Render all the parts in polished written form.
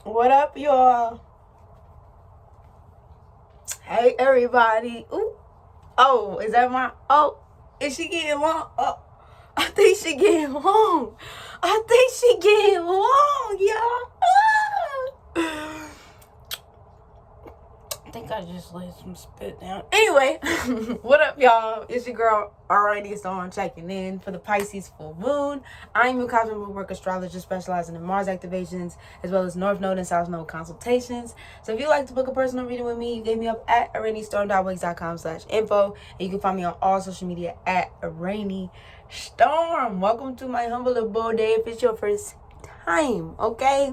What up, y'all? Hey, everybody. Ooh. Oh, is that my... Oh, is she getting long? Oh, I think she getting long. Y'all. Ah. I think I just laid some spit down. Anyway, what up, y'all? It's your girl, Araneae, so I'm checking in for the Pisces full moon. I'm your Cosmic Rootwork astrologer specializing in Mars activations, as well as North Node and South Node consultations. So if you'd like to book a personal reading with me, you can hit me up at araneastorm.wix.com/info. And you can find me on all social media at araneastorm. Welcome to my humble abode if it's your first time, okay?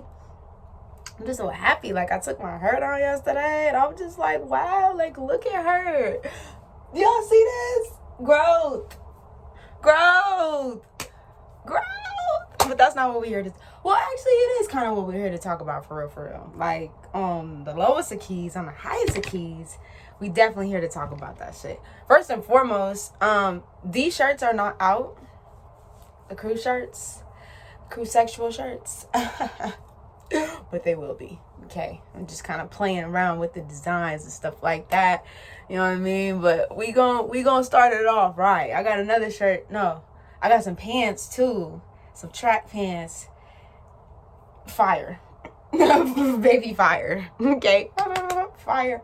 I'm just so happy. Like, I took my hair down yesterday, and I'm just like, wow, like, look at her. Y'all see this? Growth. But that's not what we're here to... Well, actually, it is kind of what we're here to talk about, for real. Like, on the lowest of keys, on the highest of keys, we definitely here to talk about that shit. First and foremost, these shirts are not out. The cruise shirts. Cruise sexual shirts. But they will be. Okay, I'm just kind of playing around with the designs and stuff like that, you know what I mean? But we gonna start it off right. I got another shirt. No, I got some pants too, some track pants. Fire. Baby fire. Okay. Fire.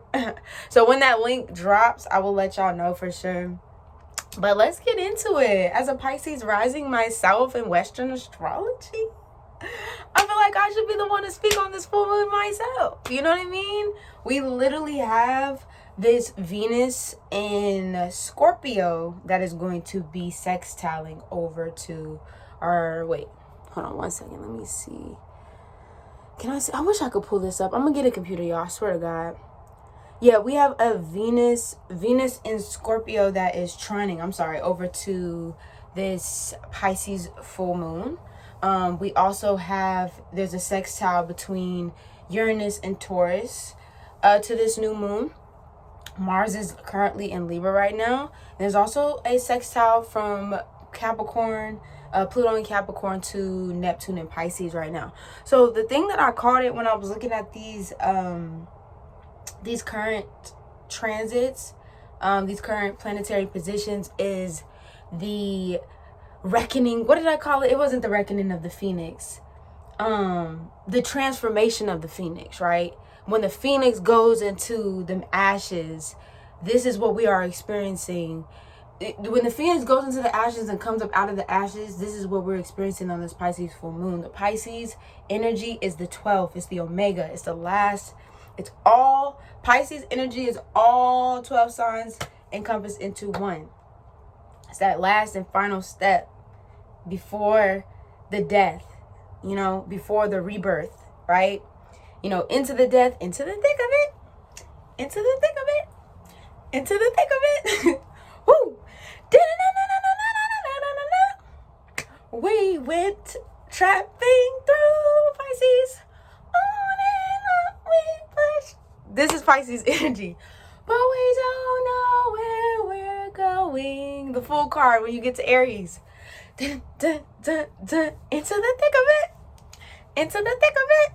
So when that link drops, I will let y'all know for sure. But let's get into it. As a Pisces rising myself in Western astrology, I feel like I should be the one to speak on this full moon myself. You know what I mean? We literally have this Venus in Scorpio that is going to be sextiling over to our... Wait, hold on one second. Let me see. Can I see? I wish I could pull this up. I'm going to get a computer, y'all. I swear to God. Yeah, we have a Venus in Scorpio that is trining, over to this Pisces full moon. We also have, there's a sextile between Uranus and Taurus to this new moon. Mars is currently in Libra right now. There's also a sextile from Capricorn, Pluto in Capricorn to Neptune in Pisces right now. So the thing that I caught it when I was looking at these current transits, these current planetary positions, is the reckoning. What did I call it? It wasn't the reckoning of the phoenix. The transformation of the phoenix, right? When the phoenix goes into them ashes, this is what we are experiencing. When the phoenix goes into the ashes and comes up out of the ashes, this is what we're experiencing on this Pisces full moon. The Pisces energy is the 12th. It's the omega. It's the last. It's all... Pisces energy is all 12 signs encompassed into one. It's that last and final step before the death, before the rebirth, right? Into the death, into the thick of it, into the thick of it, into the thick of it. Woo! We went trapping through Pisces. On and on we push. This is Pisces energy. But we don't know where we're going. The full card when you get to Aries. Dun, dun, dun, dun. Into the thick of it. Into the thick of it.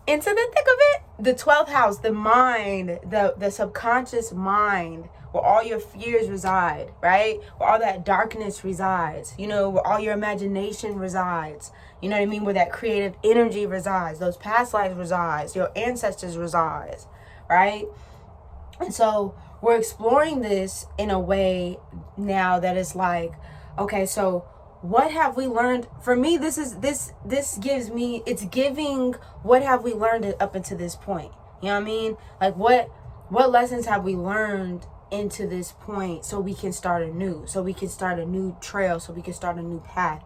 Into the thick of it. The 12th house, the mind, the subconscious mind, where all your fears reside, right? Where all that darkness resides, where all your imagination resides. You know what I mean? Where that creative energy resides, those past lives resides, your ancestors resides, right? And so we're exploring this in a way now that is like, okay, so what have we learned? For me, this gives me, it's giving, what have we learned up until this point? You know what I mean? Like what lessons have we learned into this point so we can start anew, so we can start a new trail, so we can start a new path.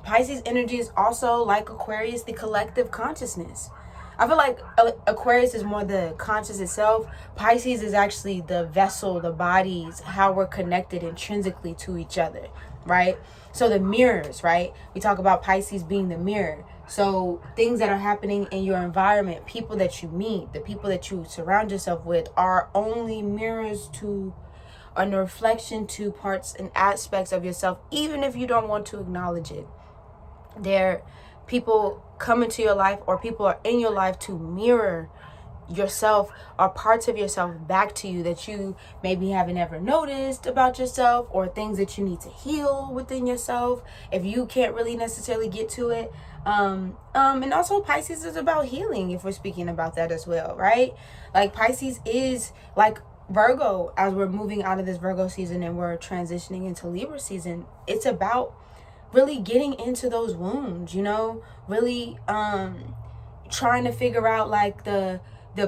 Pisces energy is also, like Aquarius, the collective consciousness. I feel like Aquarius is more the conscious itself. Pisces is actually the vessel, the bodies, how we're connected intrinsically to each other, right? So the mirrors, right? We talk about Pisces being the mirror. So things that are happening in your environment, people that you meet, the people that you surround yourself with are only mirrors to, and a reflection to parts and aspects of yourself, even if you don't want to acknowledge it. They're people come into your life, or people are in your life to mirror yourself or parts of yourself back to you that you maybe haven't ever noticed about yourself, or things that you need to heal within yourself if you can't really necessarily get to it. And also Pisces is about healing, if we're speaking about that as well, right? Like Pisces is like Virgo. As we're moving out of this Virgo season and we're transitioning into Libra season, it's about really getting into those wounds, you know, really trying to figure out like the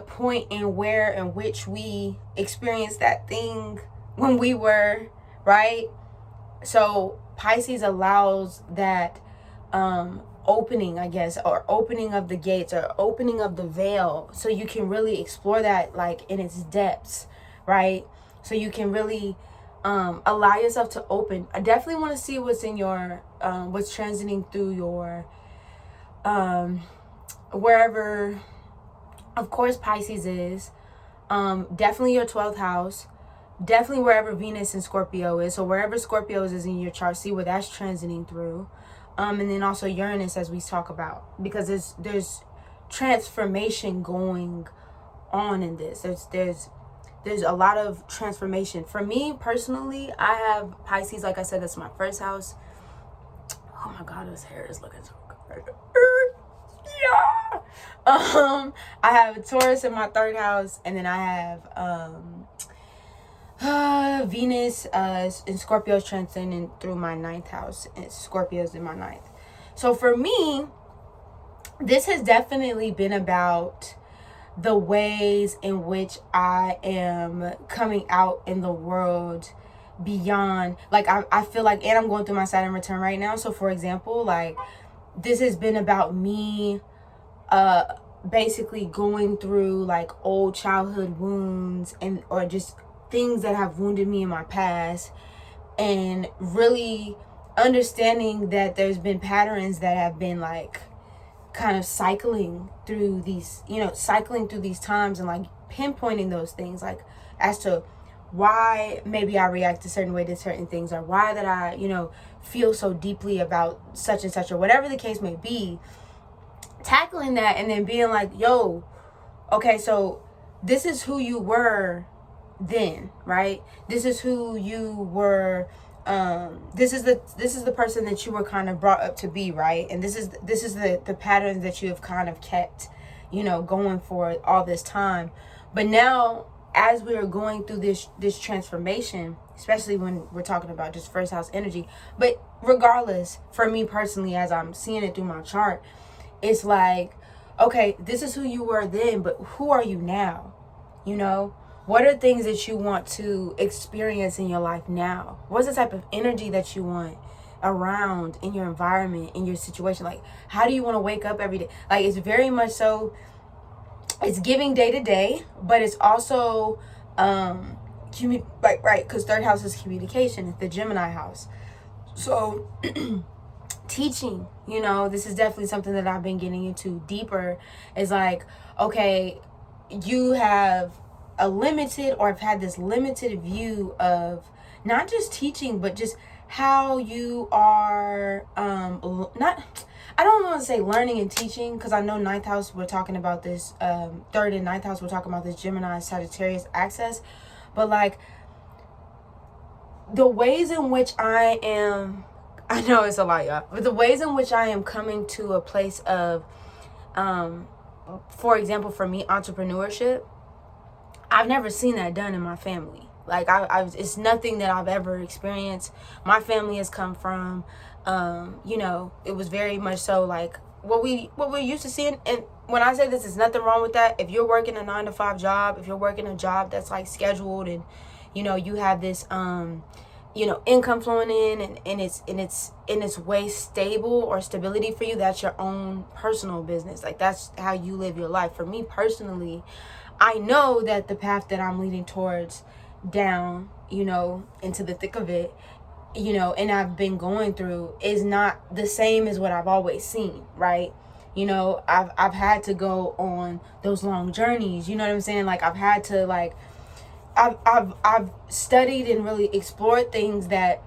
point and where in which we experienced that thing when we were, right? So Pisces allows that opening, I guess, or opening of the gates, or opening of the veil, so you can really explore that like in its depths, right? So you can really allow yourself to open. I definitely want to see what's in your what's transiting through your wherever, of course, Pisces is, definitely your 12th house, definitely wherever Venus and Scorpio is. So wherever Scorpio is in your chart, see what that's transiting through. And then also Uranus, as we talk about, because there's transformation going on in this. There's a lot of transformation. For me personally, I have Pisces, like I said, that's my first house. Oh my God, his hair is looking so good. Yeah. I have Taurus in my 3rd house, and then I have Venus in Scorpio transcending through my 9th house, and Scorpio's in my 9th. So for me, this has definitely been about the ways in which I am coming out in the world beyond, like I feel like, and I'm going through my Saturn return right now. So for example, like this has been about me basically going through like old childhood wounds, and or just things that have wounded me in my past, and really understanding that there's been patterns that have been like kind of cycling through these, cycling through these times, and like pinpointing those things, like as to why maybe I react a certain way to certain things, or why that I, feel so deeply about such and such, or whatever the case may be. Tackling that and then being like, yo, okay, so this is who you were then, right? This is who you were. This is the person that you were kind of brought up to be, right? And this is the patterns that you have kind of kept, going for all this time. But now, as we are going through this transformation, especially when we're talking about just 1st house energy, but regardless, for me personally, as I'm seeing it through my chart, it's like, okay, this is who you were then, but who are you now? What are things that you want to experience in your life now? What's the type of energy that you want around in your environment, in your situation? Like, how do you want to wake up every day? Like, it's very much so, it's giving day to day, but it's also, right, because 3rd house is communication. It's the Gemini house. So, teaching, this is definitely something that I've been getting into deeper. Is like, okay, you have a limited, or have had this limited view of not just teaching, but just how you are I don't want to say learning and teaching, because I know 9th house we're talking about this, 3rd and 9th house we're talking about this Gemini Sagittarius access, but like the ways in which I know it's a lot, y'all, but the ways in which I am coming to a place of, for example, for me, entrepreneurship, I've never seen that done in my family. Like it's nothing that I've ever experienced. My family has come from, it was very much so like what we're used to seeing. And when I say this, there's nothing wrong with that. If you're working a 9-to-5 job, if you're working a job that's like scheduled, and you have this income flowing in, and it's way stable, or stability for you, that's your own personal business. Like that's how you live your life. For me personally, I know that the path that I'm leading towards down, into the thick of it, and I've been going through, is not the same as what I've always seen, right? I've had to go on those long journeys, you know what I'm saying? Like I've had to like, I've studied and really explored things that,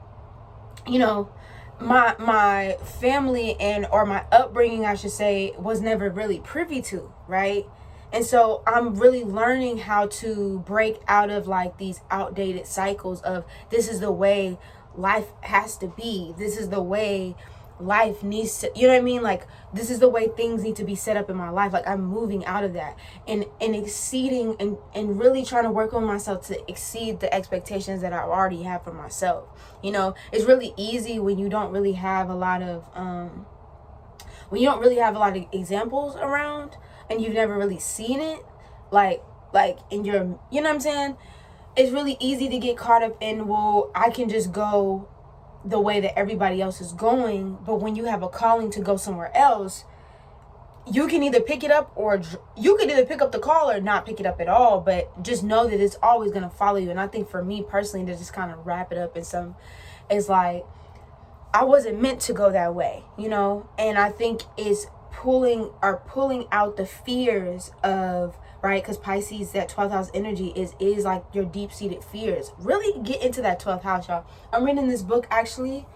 my family or my upbringing, I should say, was never really privy to, right? And so I'm really learning how to break out of like these outdated cycles of this is the way life has to be. This is the way life needs to, you know what I mean? Like, this is the way things need to be set up in my life. Like, I'm moving out of that and exceeding and really trying to work on myself to exceed the expectations that I already have for myself. You know, it's really easy when you don't really have a lot of examples around and you've never really seen it, like in your, you know what I'm saying? It's really easy to get caught up in, well, I can just go the way that everybody else is going. But when you have a calling to go somewhere else, you can either pick it up or you could either pick up the call or not pick it up at all. But just know that it's always going to follow you. And I think for me personally, to just kind of wrap it up in some, it's like, I wasn't meant to go that way, you know? And I think it's pulling out the fears of, right? Because Pisces, that 12th house energy is like your deep-seated fears. Really get into that 12th house, y'all. I'm reading this book, actually.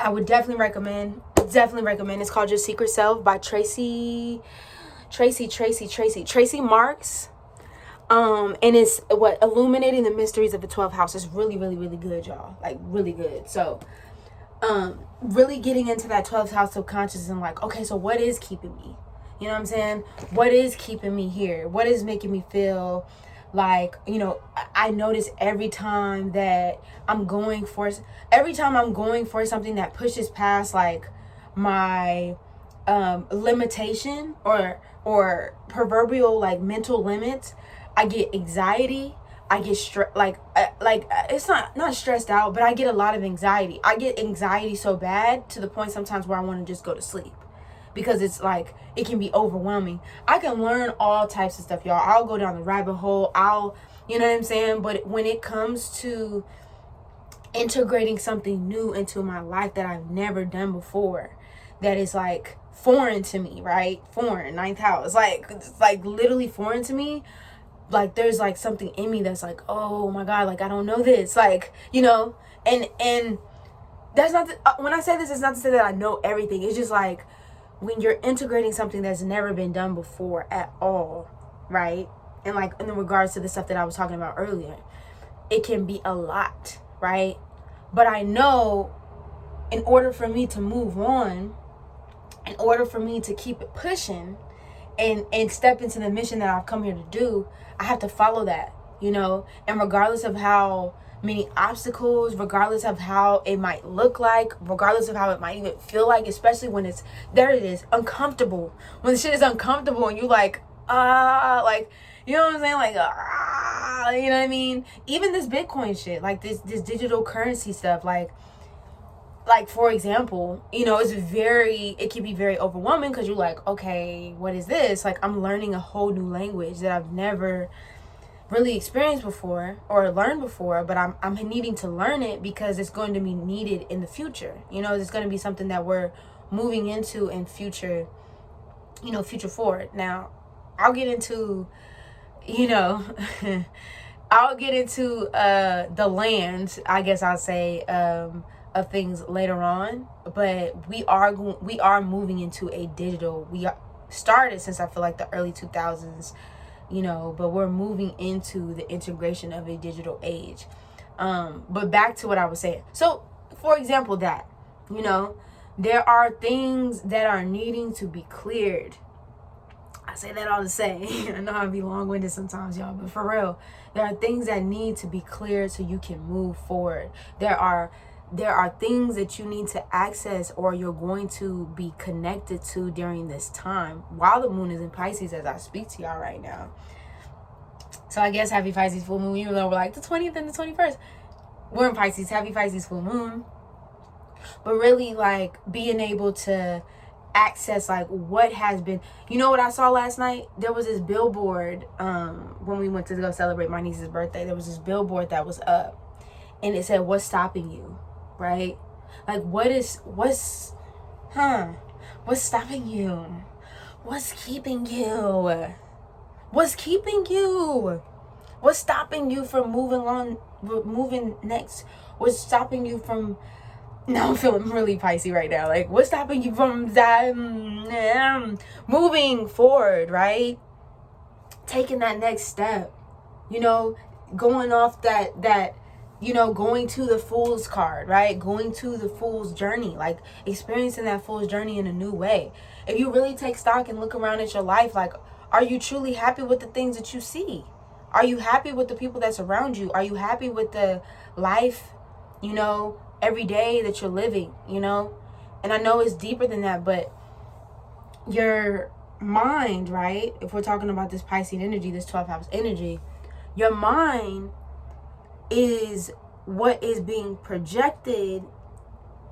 I would definitely recommend. It's called Your Secret Self by Tracy Marks. And it's illuminating the mysteries of the 12th house. It's really, really, really good, y'all. Like, really good. So, really getting into that 12th house subconscious and like, okay, so what is keeping me? You know what I'm saying? What is keeping me here? What is making me feel like, you know, I notice every time I'm going for something that pushes past like my limitation or proverbial like mental limits, I get anxiety. I get it's not stressed out, but I get a lot of anxiety. I get anxiety so bad to the point sometimes where I want to just go to sleep. Because it's like, it can be overwhelming. I can learn all types of stuff, y'all. I'll go down the rabbit hole. You know what I'm saying? But when it comes to integrating something new into my life that I've never done before, that is like foreign to me, right? Foreign, 9th house. It's like literally foreign to me. Like, there's like something in me that's like, oh my God, like, I don't know this. Like, you know, and that's not, when I say this, it's not to say that I know everything. It's just like, when you're integrating something that's never been done before at all, right? And like in regards to the stuff that I was talking about earlier, it can be a lot, right? But I know in order for me to move on, in order for me to keep it pushing and step into the mission that I've come here to do, I have to follow that, you know? And regardless of how many obstacles, regardless of how it might look like, regardless of how it might even feel like, especially when it is uncomfortable. When the shit is uncomfortable and you like, like, you know what I'm saying? Like, you know what I mean? Even this Bitcoin shit, like this digital currency stuff, like for example, you know, it can be very overwhelming because you're like, okay, what is this? Like, I'm learning a whole new language that I've never really experienced before or learned before, but I'm needing to learn it because it's going to be needed in the future. You know, it's going to be something that we're moving into in future, you know, future forward. Now, I'll get into, you know, the land, I guess I'll say, of things later on, but we are moving into a digital. We started since I feel like the early 2000s, you know, but we're moving into the integration of a digital age. But back to what I was saying. So, for example, that, you know, there are things that are needing to be cleared. I say that all to say, I know I'll be long-winded sometimes, y'all, but for real, there are things that need to be cleared so you can move forward. There are things that you need to access or you're going to be connected to during this time while the moon is in Pisces as I speak to y'all right now. So I guess happy Pisces full moon, even though we're like the 20th and the 21st. We're in Pisces, happy Pisces full moon. But really, like, being able to access like what has been, you know what I saw last night? There was this billboard when we went to go celebrate my niece's birthday. There was this billboard that was up and it said, what's stopping you? Right? Like, what's stopping you? What's keeping you? What's keeping you? What's stopping you from moving next? What's stopping you from Now I'm feeling really Pisces right now. Like, what's stopping you from that? Moving forward, right? Taking that next step, you know, going off that, you know, going to the Fool's card, right? Going to the Fool's journey, like experiencing that Fool's journey in a new way. If you really take stock and look around at your life, like, are you truly happy with the things that you see? Are you happy with the people that's around you? Are you happy with the life, you know, every day that you're living, you know? And I know it's deeper than that, but your mind, right? If we're talking about this Pisces energy, this 12th house energy, your mind is what is being projected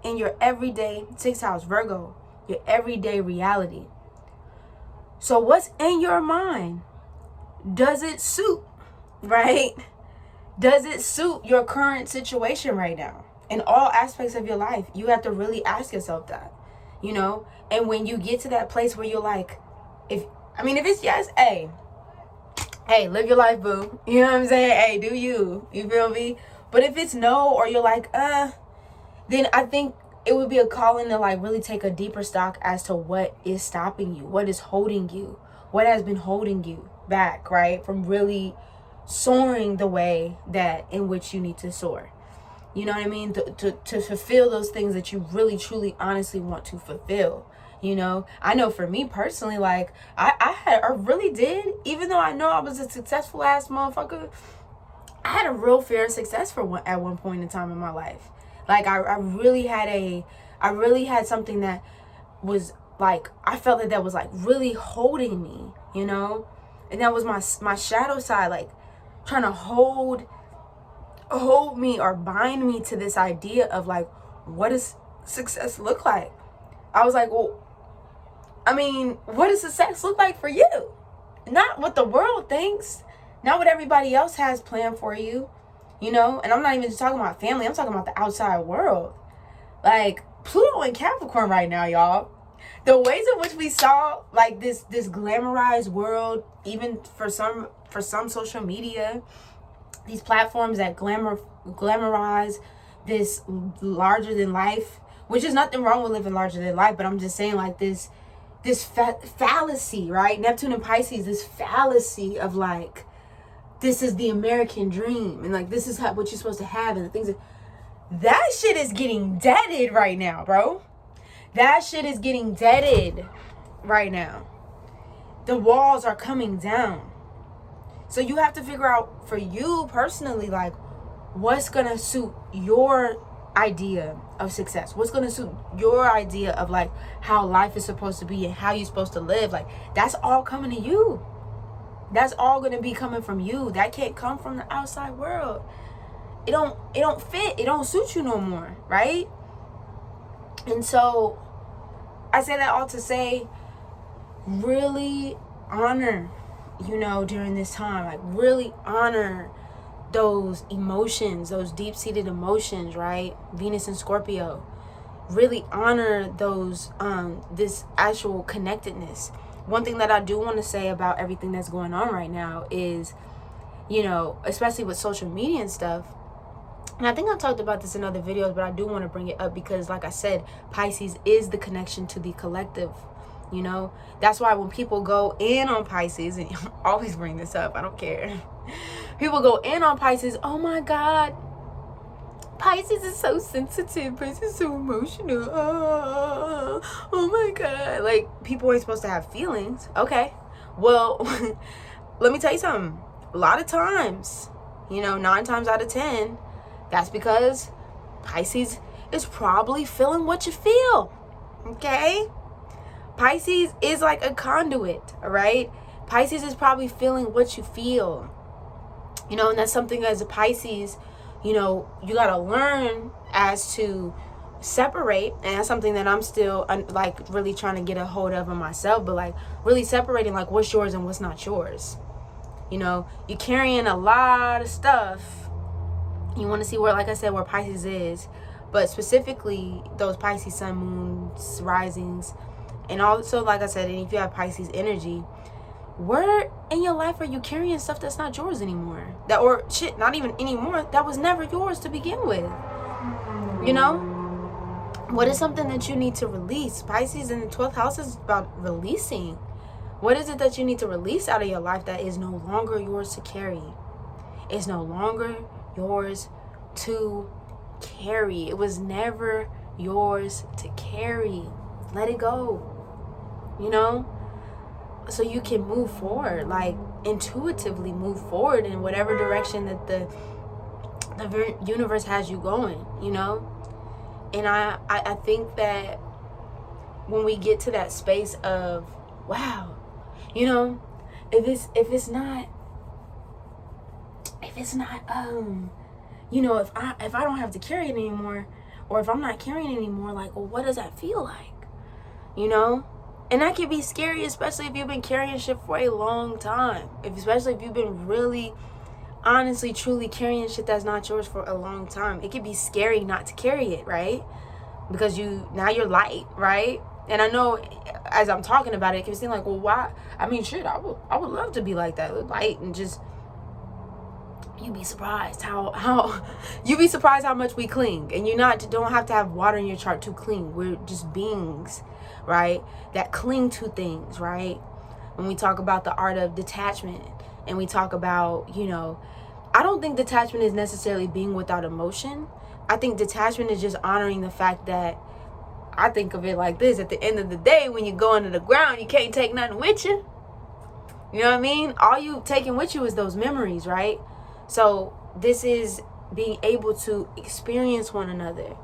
in your everyday 6th house Virgo, your everyday reality. So what's in your mind? Does it suit, right? Does it suit your current situation right now? In all aspects of your life, you have to really ask yourself that, you know? And when you get to that place where you're like, if it's yes, hey, live your life, boo. You know what I'm saying? Hey, do you feel me? But if it's no, or you're like, then I think it would be a calling to like really take a deeper stock as to what is stopping you, what is holding you, what has been holding you back, right? From really soaring the way that in which you need to soar. You know what I mean? To fulfill those things that you really, truly, honestly want to fulfill. You know, I know for me personally, like I really did, even though I know I was a successful ass motherfucker, I had a real fear of success at one point in time in my life. Like I really had something that was like, I felt that was like really holding me, you know? And that was my shadow side, like trying to hold me or bind me to this idea of like, what does success look like? I was like, well, I mean, what does success look like for you? Not what the world thinks, not what everybody else has planned for you, you know? And I'm not even just talking about family, I'm talking about the outside world. Like Pluto in Capricorn right now, y'all. The ways in which we saw like this glamorized world, even for some social media, these platforms that glamorize this larger than life, which is nothing wrong with living larger than life, but I'm just saying like this fallacy, right? Neptune and Pisces, this fallacy of like, this is the American dream, and like this is what you're supposed to have, and the things that shit is getting deaded right now, bro. That shit is getting deaded right now. The walls are coming down. So you have to figure out for you personally, like, what's gonna suit your idea of success, what's gonna suit your idea of like how life is supposed to be and how you're supposed to live. Like, that's all coming to you. That's all gonna be coming from you. That can't come from the outside world. It don't fit. It don't suit you no more, right? And so I say that all to say, really honor, you know, during this time, like really honor those emotions, those deep-seated emotions, right? Venus and Scorpio. Really honor those, this actual connectedness. One thing that I do want to say about everything that's going on right now is, you know, especially with social media and stuff, and I think I've talked about this in other videos, but I do want to bring it up because, like I said, Pisces is the connection to the collective, you know? That's why when people go in on Pisces, and I always bring this up, I don't care. People go in on Pisces, oh my God, Pisces is so sensitive, Pisces is so emotional, oh my God. Like, people ain't supposed to have feelings. Okay, well, let me tell you something. A lot of times, you know, 9 times out of 10, that's because Pisces is probably feeling what you feel, okay? Pisces is like a conduit, all right? Pisces is probably feeling what you feel, you know, and that's something as a Pisces, you know, you got to learn as to separate, and that's something that I'm still like really trying to get a hold of in myself, but like really separating like what's yours and what's not yours. You know, you're carrying a lot of stuff. You want to see where, like I said, where Pisces is, but specifically those Pisces sun, moons, risings, and also, like I said, and if you have Pisces energy, where in your life are you carrying stuff that's not yours anymore? That, or shit, not even anymore, that was never yours to begin with, you know? What is something that you need to release? Pisces in the 12th house is about releasing. What is it that you need to release out of your life that is no longer yours to carry? It's no longer yours to carry. It was never yours to carry. Let it go. You know? So you can move forward, like intuitively move forward in whatever direction that the universe has you going, you know? And I think that when we get to that space of, wow, you know, if it's not you know, if I don't have to carry it anymore, or if I'm not carrying it anymore, like, well, what does that feel like? You know? And that can be scary, especially if you've been carrying shit for a long time. Especially if you've been really, honestly, truly carrying shit that's not yours for a long time. It can be scary not to carry it, right? Because now you're light, right? And I know as I'm talking about it, it can seem like, well, why? I mean, shit, I would love to be like that, light, and just, you'd be surprised how you'd be surprised how much we cling. And don't have to have water in your chart to cling. We're just beings, right, that cling to things, right? When we talk about the art of detachment, and we talk about, you know, I don't think detachment is necessarily being without emotion. I think detachment is just honoring the fact that, I think of it like this: at the end of the day, when you go into the ground, you can't take nothing with you. You know what I mean? All you taking with you is those memories, right? So this is being able to experience one another.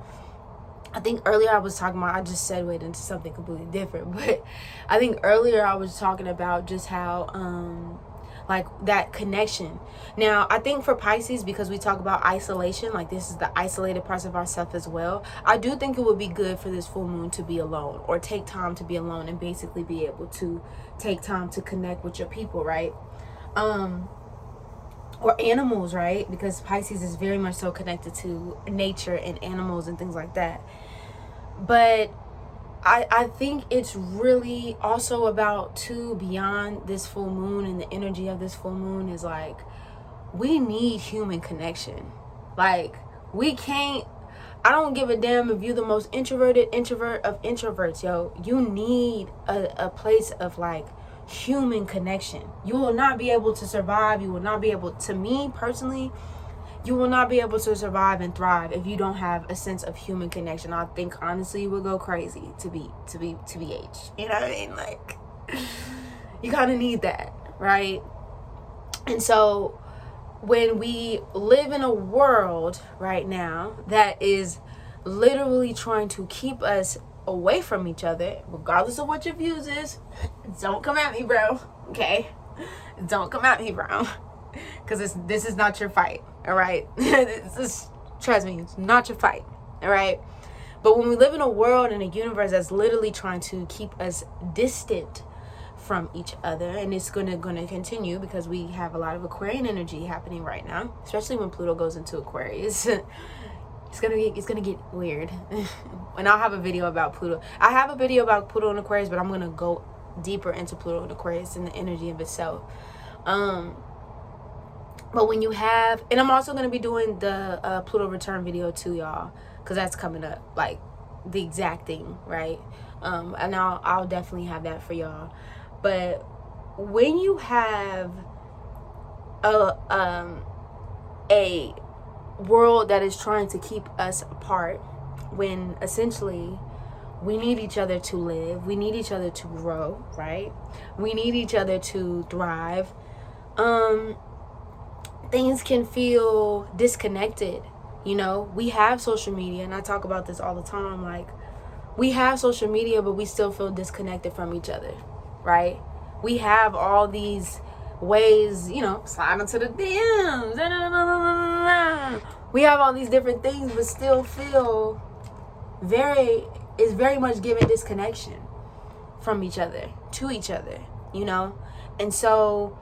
I think earlier I was talking about, I just segued into something completely different, but I think earlier I was talking about just how, like, that connection. Now, I think for Pisces, because we talk about isolation, like this is the isolated parts of ourselves as well, I do think it would be good for this full moon to be alone, or take time to be alone, and basically be able to take time to connect with your people, right? Or animals, right? Because Pisces is very much so connected to nature and animals and things like that. But I think it's really also about, too, beyond this full moon, and the energy of this full moon is like, we need human connection. Like, we can't, I don't give a damn if you're the most introverted introvert of introverts, yo. You need a place of, like, human connection. You will not be able to survive. You will not be able, to me personally, you will not be able to survive and thrive if you don't have a sense of human connection. I think honestly you would go crazy to be H. You know what I mean? Like, you kind of need that, right? And so when we live in a world right now that is literally trying to keep us away from each other, regardless of what your views is, don't come at me, bro. Okay? Don't come at me, bro. Because this is not your fight. All right? Trust me, it's not your fight. All right? But when we live in a world and a universe that's literally trying to keep us distant from each other, and it's gonna continue, because we have a lot of Aquarian energy happening right now, especially when Pluto goes into Aquarius. It's gonna get weird. And I'll have a video about Pluto. I have a video about Pluto and Aquarius, but I'm gonna go deeper into Pluto and Aquarius and the energy of itself. But when you have, and I'm also gonna be doing the Pluto return video too, y'all, because that's coming up, like the exact thing, right? And I'll definitely have that for y'all. But when you have a world that is trying to keep us apart, when essentially we need each other to live, we need each other to grow, right? We need each other to thrive. Things can feel disconnected. You know, we have social media, and I talk about this all the time. Like, we have social media, but we still feel disconnected from each other, right? We have all these ways, you know, slide into the DMs. We have all these different things, but still feel very much giving disconnection from each other, to each other, you know? And so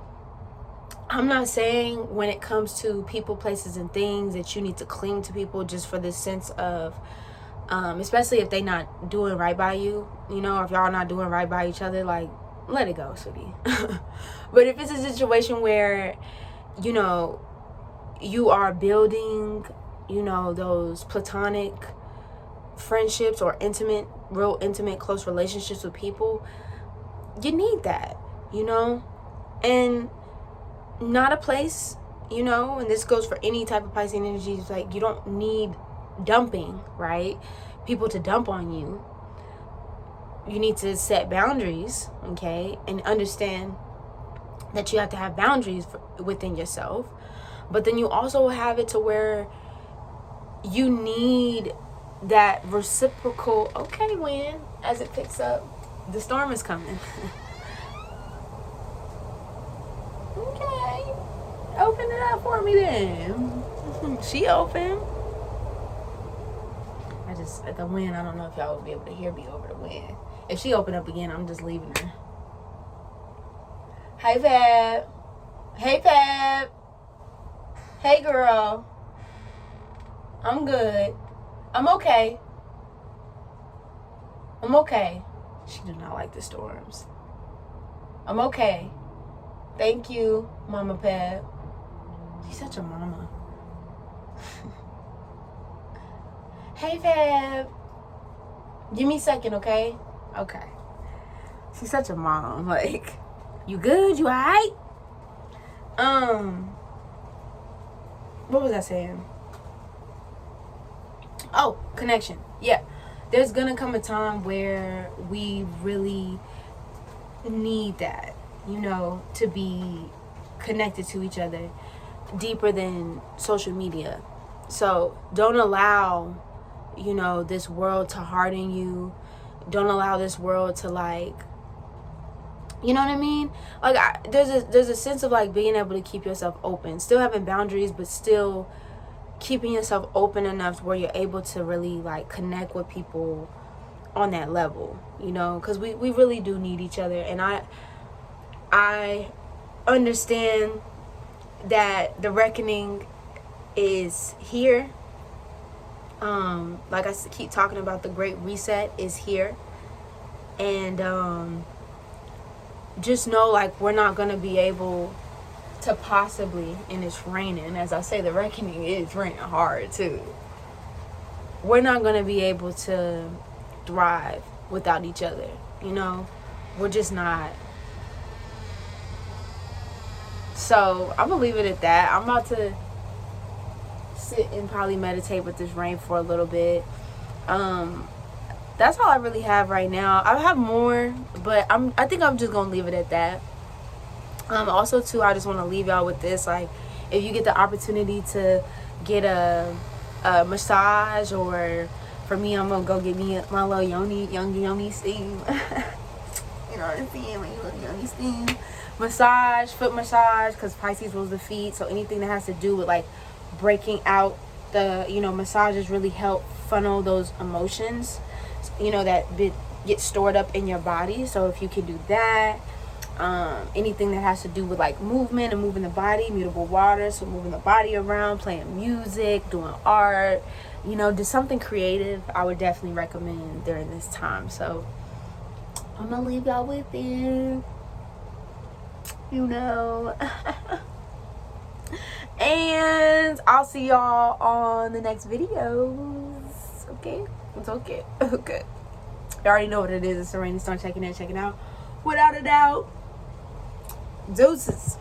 I'm not saying when it comes to people, places, and things that you need to cling to people just for this sense of, especially if they not doing right by you, you know, if y'all not doing right by each other, like, let it go, sweetie. But if it's a situation where, you know, you are building, you know, those platonic friendships or real intimate, close relationships with people, you need that, you know? And not a place, you know, and this goes for any type of Pisces energy, it's like you don't need dumping, right? People to dump on you. You need to set boundaries, okay? And understand that you have to have boundaries within yourself. But then you also have it to where you need that reciprocal, okay, wind, as it picks up. The storm is coming. Okay. Open it up for me then. She open. The wind, I don't know if y'all will be able to hear me over the wind. If she open up again, I'm just leaving her. Hey, Fab. Hey, Fab. Hey, girl. I'm good. I'm okay. I'm okay. She does not like the storms. I'm okay. Thank you, Mama Fab. She's such a mama. Hey, Fab. Give me a second, okay? Okay. She's such a mom. Like, you good? You alright? What was I saying? Oh, connection. Yeah. There's gonna come a time where we really need that, you know, to be connected to each other deeper than social media. So don't allow, you know, this world to harden you. Don't allow this world to, like, you know what I mean? Like, there's a sense of, like, being able to keep yourself open, still having boundaries, but still keeping yourself open enough where you're able to really, like, connect with people on that level, you know, because we really do need each other. And I understand that the reckoning is here. Like I keep talking about, the Great Reset is here. And just know, like, we're not going to be able to possibly, and it's raining, as I say, the reckoning is raining hard too. We're not going to be able to thrive without each other, you know? We're just not. So I'm gonna leave it at that. I'm about to sit and probably meditate with this rain for a little bit. That's all I really have right now. I have more, but I think I'm just gonna leave it at that. Also too, I just want to leave y'all with this, like, if you get the opportunity to get a massage, or for me, I'm gonna go get me my little yoni steam. You know what I'm saying? My little yoni steam massage, foot massage, because Pisces rules the feet. So anything that has to do with, like, breaking out the, you know, massages really help funnel those emotions, you know, that get stored up in your body. So if you can do that, anything that has to do with, like, movement and moving the body, mutable water, so moving the body around, playing music, doing art, you know, do something creative, I would definitely recommend during this time. So I'm gonna leave y'all with it, you know. And I'll see y'all on the next videos. Okay? It's okay. Okay. You already know what it is. It's a rainy storm. Checking in, checking out. Without a doubt. Deuces.